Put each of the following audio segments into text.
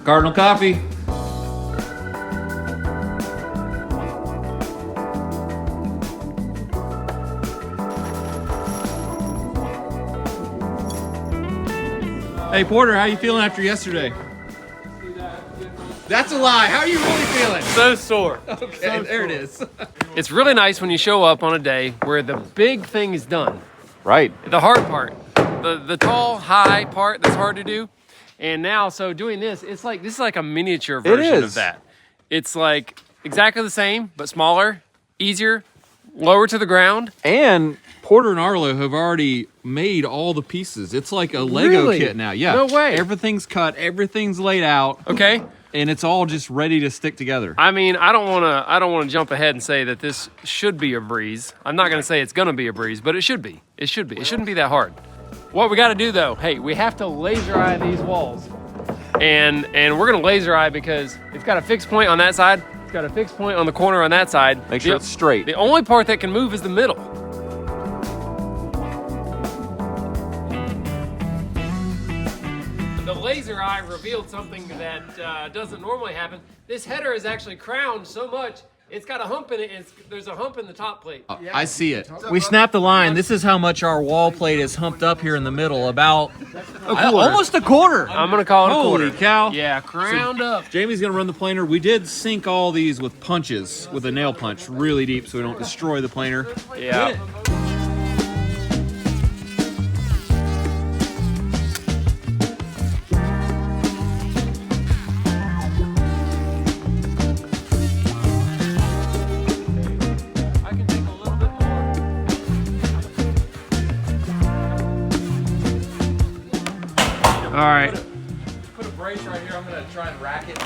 Cardinal coffee. Hey Porter, how you feeling after yesterday? That's a lie. How are you really feeling? So sore. Okay, so there it sore. is. It's really nice when you show up on a day where the big thing is done. Right. The hard part, the tall, high part that's hard to do. And now, so doing this, this is like a miniature version of that. It's like exactly the same, but smaller, easier, lower to the ground. And Porter and Arlo have already made all the pieces. It's like a Lego kit now. Yeah. No way. Everything's cut, everything's laid out. Okay. And it's all just ready to stick together. I mean, I don't want to jump ahead and say that this should be a breeze. I'm not going to say it's going to be a breeze, but it should be. It should be. It shouldn't be that hard. What we got to do though, hey, we have to laser eye these walls. And we're going to laser eye because it's got a fixed point on that side. It's got a fixed point on the corner on that side. Make sure it's straight. The only part that can move is the middle. The laser eye revealed something that doesn't normally happen. This header is actually crowned so much, it's got a hump in it, and there's a hump in the top plate. I see it. We snapped the line. This is how much our wall plate is humped up here in the middle. About almost a quarter. I'm going to call it a quarter. Holy cow. Yeah, crowned up. Jamie's going to run the planer. We did sink all these with punches, with a nail punch, really deep so we don't destroy the planer. Yeah. All right. Put a brace right here. I'm going to try and rack it.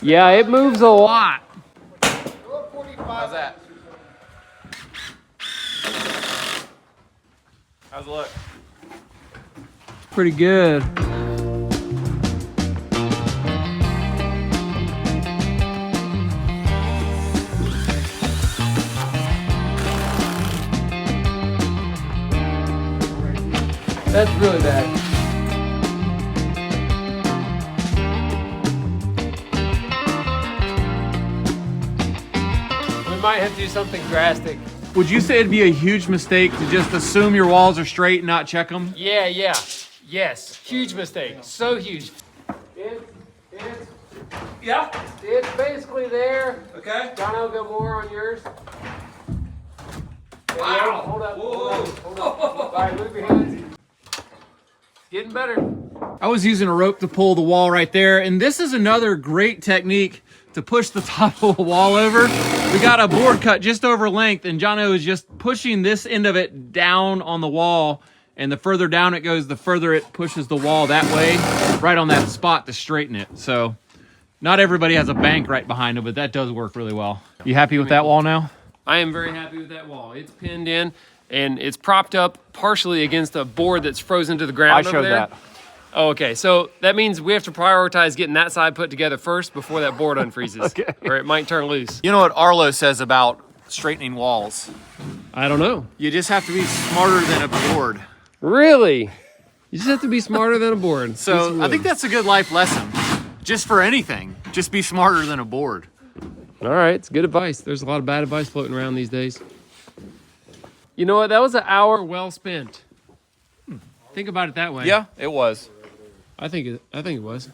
Yeah, it moves a lot. How's that? How's it look? Pretty good. That's really bad. We might have to do something drastic. Would you say it'd be a huge mistake to just assume your walls are straight and not check them? Yeah. Yes. Huge mistake. So huge. Yeah. It's basically there. Okay. John, I'll go more on yours. Wow. Hold up. Whoa. Hold up. All right, move your hands. Getting better. I was using a rope to pull the wall right there, and this is another great technique to push the top of the wall over. We got a board cut just over length, and Jono is just pushing this end of it down on the wall, and the further down it goes, the further it pushes the wall that way, right on that spot to straighten it. So not everybody has a bank right behind them, but that does work really well. You happy with that wall now? I am very happy with that wall. It's pinned in, and it's propped up partially against a board that's frozen to the ground over there. Oh, okay, so that means we have to prioritize getting that side put together first before that board unfreezes, okay, or it might turn loose. You know what Arlo says about straightening walls? I don't know. You just have to be smarter than a board. Really? You just have to be smarter than a board. So I think that's a good life lesson. Just for anything, just be smarter than a board. All right, it's good advice. There's a lot of bad advice floating around these days. You know what? That was an hour well spent. Think about it that way. Yeah, it was. I think it was.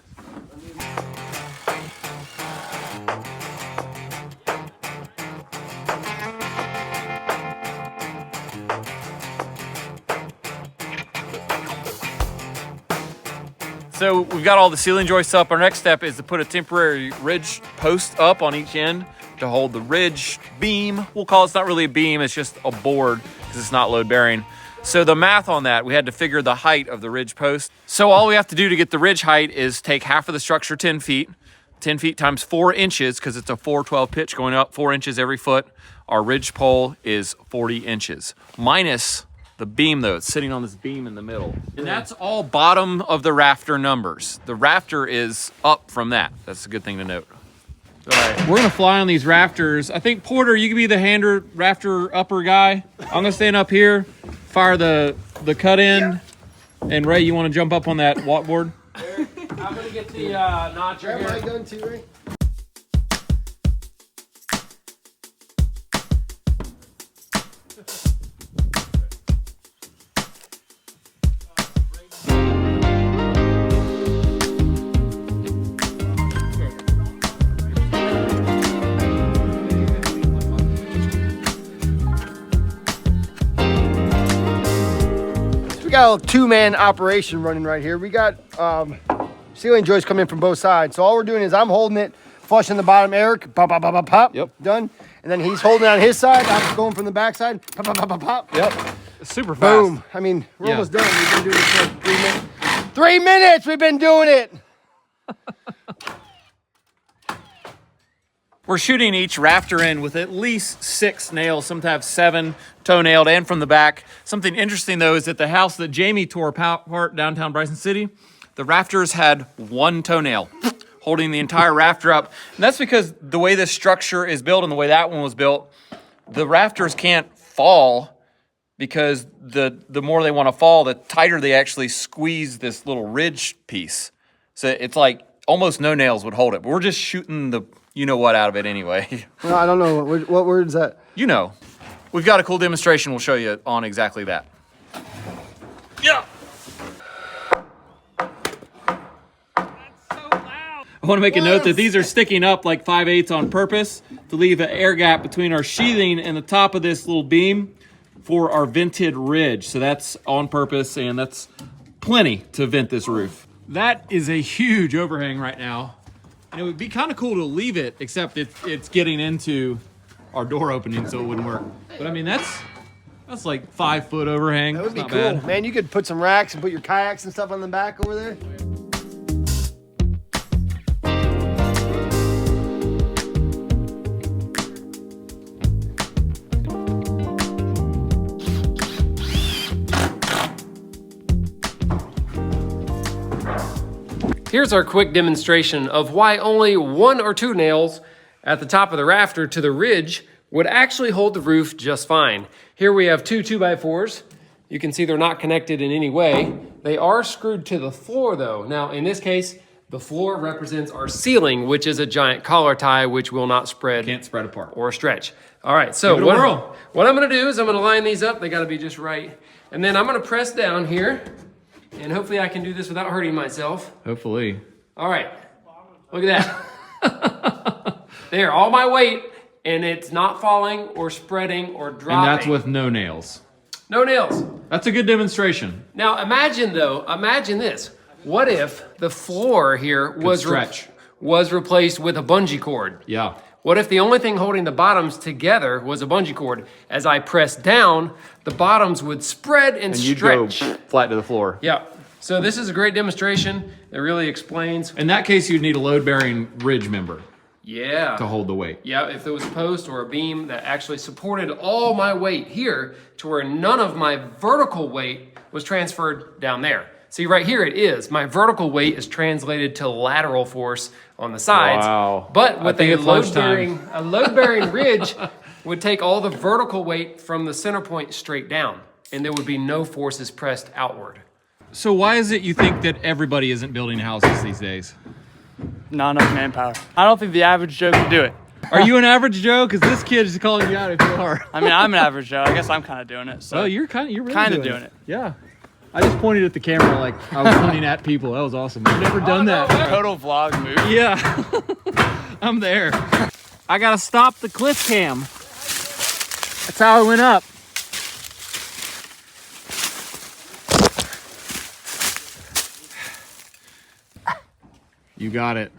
So we've got all the ceiling joists up. Our next step is to put a temporary ridge post up on each end to hold the ridge beam. We'll call it's not really a beam, it's just a board because it's not load bearing. So the math on that, we had to figure the height of the ridge post. So all we have to do to get the ridge height is take half of the structure 10 feet. 10 feet times 4 inches, because it's a 412 pitch going up 4 inches every foot. Our ridge pole is 40 inches. Minus the beam though, it's sitting on this beam in the middle. And that's all bottom of the rafter numbers. The rafter is up from that. That's a good thing to note. All right, we're gonna fly on these rafters. I think Porter, you can be the rafter upper guy. I'm gonna stand up here, fire the cut end. And Ray, you wanna jump up on that walk board? I'm gonna get the notcher Grab my here. gun too, Ray. We got a two-man operation running right here. We got ceiling joists coming in from both sides. So all we're doing is I'm holding it, flushing the bottom, Eric, pop, pop, pop, pop, pop. Yep. Done. And then he's holding it on his side. I'm going from the back side, pop, pop, pop, pop, pop. Yep. Super fast. Boom. I mean, we're Yeah. almost done. We've been doing this for like 3 minutes. 3 minutes we've been doing it. We're shooting each rafter in with at least 6 nails, sometimes 7 toe-nailed and from the back. Something interesting though is that the house that Jamie tore apart downtown Bryson City, the rafters had 1 toenail holding the entire rafter up. And that's because the way this structure is built and the way that one was built, the rafters can't fall because the more they want to fall, the tighter they actually squeeze this little ridge piece. So it's like almost no nails would hold it. But we're just shooting the you-know-what out of it anyway. Well, I don't know. What word is that? You know. We've got a cool demonstration we'll show you on exactly that. Yeah. I want to make a note that these are sticking up like 5/8 on purpose to leave an air gap between our sheathing and the top of this little beam for our vented ridge. So that's on purpose, and that's plenty to vent this roof. That is a huge overhang right now. And it would be kind of cool to leave it, except it's getting into our door opening, so it wouldn't work. But I mean, that's like 5-foot overhang. That would be It's cool. not bad. Man, you could put some racks and put your kayaks and stuff on the back over there. Here's our quick demonstration of why only 1 or 2 nails at the top of the rafter to the ridge would actually hold the roof just fine. Here we have 2 2x4s. You can see they're not connected in any way. They are screwed to the floor though. Now in this case, the floor represents our ceiling, which is a giant collar tie, which will not spread. Can't spread apart. Or stretch. All right, so Give it a whirl. what I'm gonna do is I'm gonna line these up. They gotta be just right. And then I'm gonna press down here, and hopefully I can do this without hurting myself. Hopefully. All right, look at that. There, all my weight, and it's not falling or spreading or dropping. And that's with no nails. no nails. That's a good demonstration. Now imagine this. What if the floor here was replaced with a bungee cord? Yeah. What if the only thing holding the bottoms together was a bungee cord? As I press down, the bottoms would spread and And you'd go stretch. flat to the floor. Yeah. So this is a great demonstration. It really explains. In that case, you'd need a load-bearing ridge member Yeah. to hold the weight. Yeah, if there was a post or a beam that actually supported all my weight here to where none of my vertical weight was transferred down there. See, right here it is. My vertical weight is translated to lateral force on the sides. Wow. But with I think a it's lunchtime. load-bearing ridge would take all the vertical weight from the center point straight down, and there would be no forces pressed outward. So why is it you think that everybody isn't building houses these days? Not enough manpower. I don't think the average Joe can do it. Are you an average Joe? Because this kid is calling you out if you are. I mean, I'm an average Joe. I guess I'm kind of doing it. So Oh, you're really Kinda doing doing it. Yeah. I just pointed at the camera like I was pointing at people. That was awesome. I've never done that. total vlog move. Yeah. I'm there. I gotta stop the cliff cam. That's how I went up. You got it.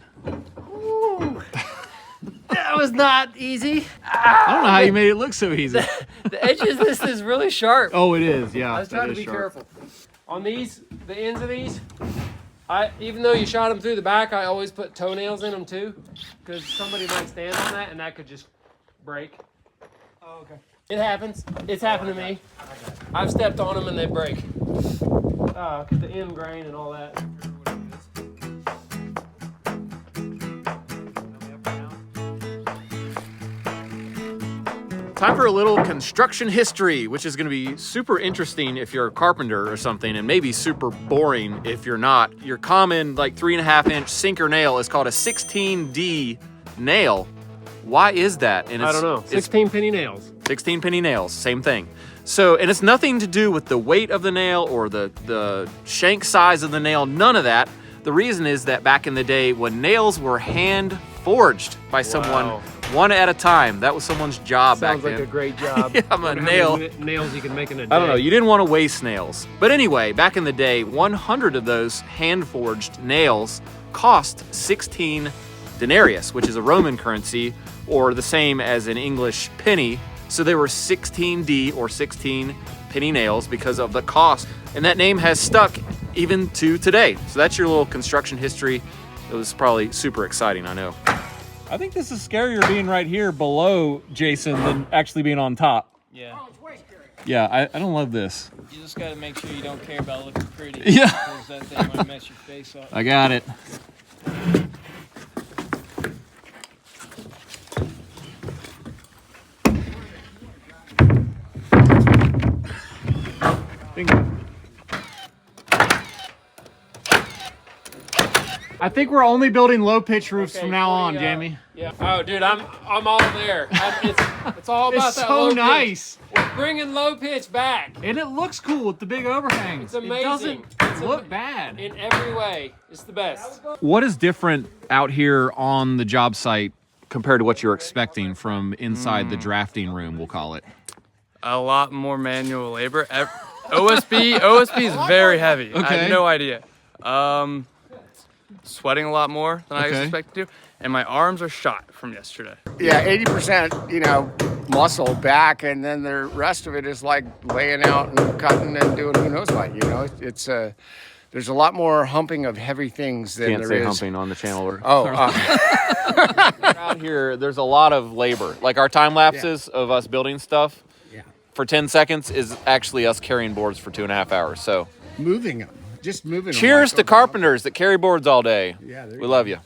That was not easy. I don't know how you made it look so easy. The edges of this is really sharp. Oh, it is. Yeah. I was trying to that is be sharp. careful. On these, the ends of these, even though you shot them through the back, I always put toenails in them too, because somebody might stand on that and that could just break. Oh, okay. It happens. It's happened to me. I've stepped on them and they break. Because the end grain and all that. time for a little construction history, which is going to be super interesting if you're a carpenter or something, and maybe super boring if you're not. Your common like 3.5-inch sinker nail is called a 16D nail. Why is that? And I don't know. 16 penny nails. 16 penny nails, same thing. So, and it's nothing to do with the weight of the nail or the shank size of the nail, none of that. The reason is that back in the day when nails were hand forged by someone one at a time, that was someone's job back then. Sounds like a great job. Yeah, I'm a nail. Nails you can make in a day. I don't know, you didn't want to waste nails. But anyway, back in the day, 100 of those hand forged nails cost 16 denarius, which is a Roman currency, or the same as an English penny. So they were 16D or 16 penny nails because of the cost. And that name has stuck even to today. So that's your little construction history. It was probably super exciting, I know. I think this is scarier being right here below Jason than actually being on top. Yeah. Yeah, I don't love this. You just gotta make sure you don't care about looking pretty. Yeah. Because that thing might mess your face up. I got it. I think we're only building low pitch roofs from now on, Jamie. Yeah. Oh, dude, I'm all there. It's all about It's that so low pitch. nice. We're bringing low pitch back. And it looks cool with the big overhangs. It's amazing. It doesn't look bad. In every way, it's the best. What is different out here on the job site compared to what you're expecting from inside the drafting room, we'll call it? A lot more manual labor. OSB is very heavy. I Okay. have no idea. Sweating a lot more than I Okay. expected to. And my arms are shot from yesterday. Yeah, 80%, muscle back, and then the rest of it is like laying out and cutting and doing who knows what. It's there's a lot more humping of heavy things than Can't there say is. humping on the channel. Oh, Out here, there's a lot of labor. Like our time lapses of us building stuff for 10 seconds is actually us carrying boards for 2.5 hours. So moving them, just moving them. cheers to carpenters that carry boards all day. Yeah, there we you love you.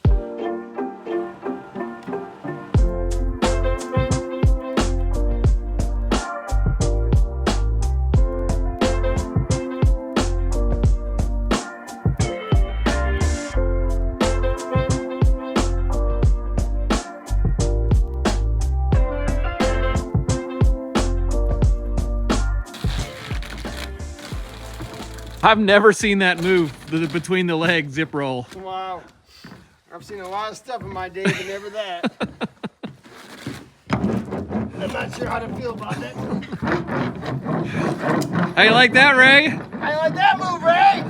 I've never seen that move, the between the leg zip roll. Wow. I've seen a lot of stuff in my day, but never that. I'm not sure how to feel about that. How you like that, Ray? I like that move, Ray!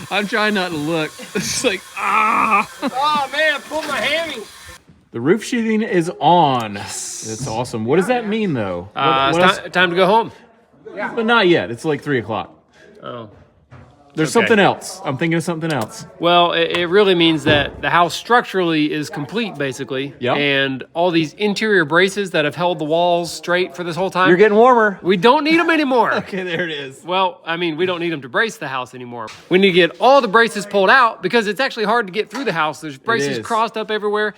I'm trying not to look. It's like, ah! Oh, man, I pulled my hammy. The roof sheathing is on. It's awesome. What does that mean, though? It's time to go home. But not yet. It's like 3 o'clock. Oh. There's something else. I'm thinking of something else. Well, it really means that the house structurally is complete, basically. Yep. And all these interior braces that have held the walls straight for this whole time. You're getting warmer. We don't need them anymore. Okay, there it is. Well, I mean, we don't need them to brace the house anymore. We need to get all the braces pulled out because it's actually hard to get through the house. There's braces is. crossed up everywhere.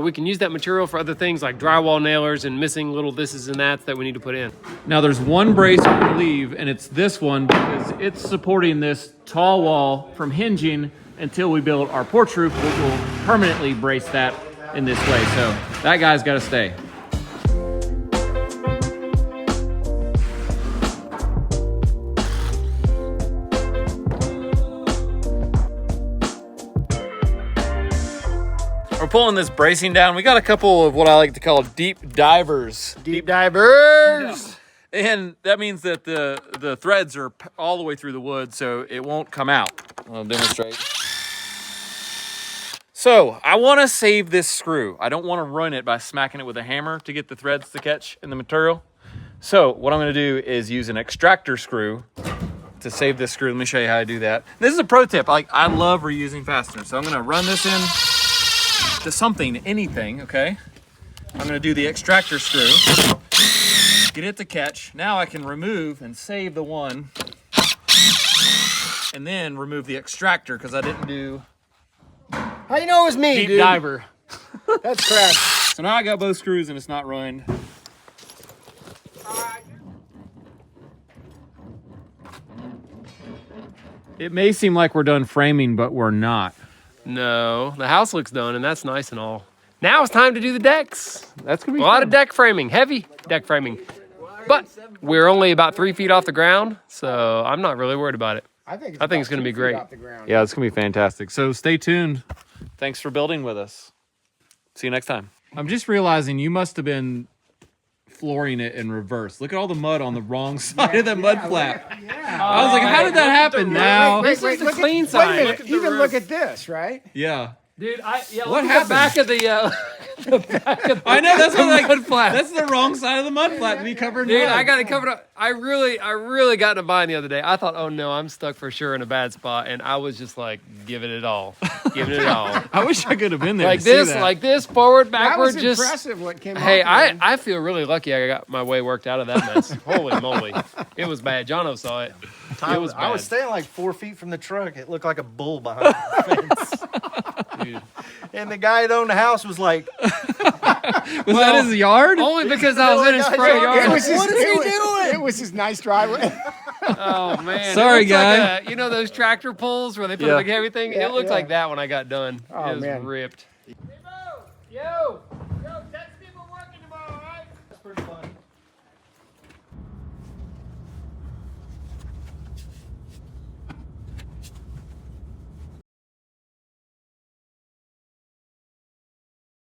We can use that material for other things like drywall nailers and missing little thises and that's that we need to put in. Now there's one brace we can leave, and it's this one because it's supporting this tall wall from hinging until we build our porch roof, which will permanently brace that in this way. So that guy's got to stay. We're pulling this bracing down. We got a couple of what I like to call deep divers. Deep divers! And that means that the threads are all the way through the wood, so it won't come out. I'll demonstrate. So I want to save this screw. I don't want to ruin it by smacking it with a hammer to get the threads to catch in the material. So what I'm going to do is use an extractor screw to save this screw. Let me show you how I do that. This is a pro tip. I love reusing fasteners. So I'm going to run this in to something, anything, okay? I'm going to do the extractor screw. Get it to catch. Now I can remove and save the one and then remove the extractor because I didn't do How you know it was me, Deep dude? diver. That's crap. So now I got both screws and it's not ruined. It may seem like we're done framing, but we're not. No, the house looks done, and that's nice and all. Now it's time to do the decks. That's gonna be A lot of deck framing, heavy deck framing. But we're only about 3 feet off the ground, so I'm not really worried about it. I think it's going to be great. Yeah, it's gonna be fantastic. So stay tuned. Thanks for building with us. See you next time. I'm just realizing you must have been flooring it in reverse. Look at all the mud on the wrong side of the mud flap. I was like, how did that happen now? This is the look clean Wait a side. minute. Even look at this, right? Yeah. Dude, What look at happened? the back of the, I know, that's what like, mud flap. that's the wrong side of the mud flap to be covered in Dude, mud. I got it covered up. I really got in a bind the other day. I thought, oh no, I'm stuck for sure in a bad spot, and I was just like, giving it all. I wish I could have been there like to see this, that. like this, forward, That backward, was just. impressive what came Hey, off. I feel really lucky I got my way worked out of that mess. Holy moly. It was bad. Jono saw it. It was bad. I was staying like 4 feet from the truck. It looked like a bull behind the fence. Dude. And the guy that owned the house was like, Was that his yard? Only because I was in his front It yard. was his, What is he doing? It was his nice driveway. Oh man! Sorry, It looked like guy. you know those tractor pulls where they put Yeah. like everything? Yeah, It looked yeah. like that when I got done. Oh, It was man. ripped. Yo!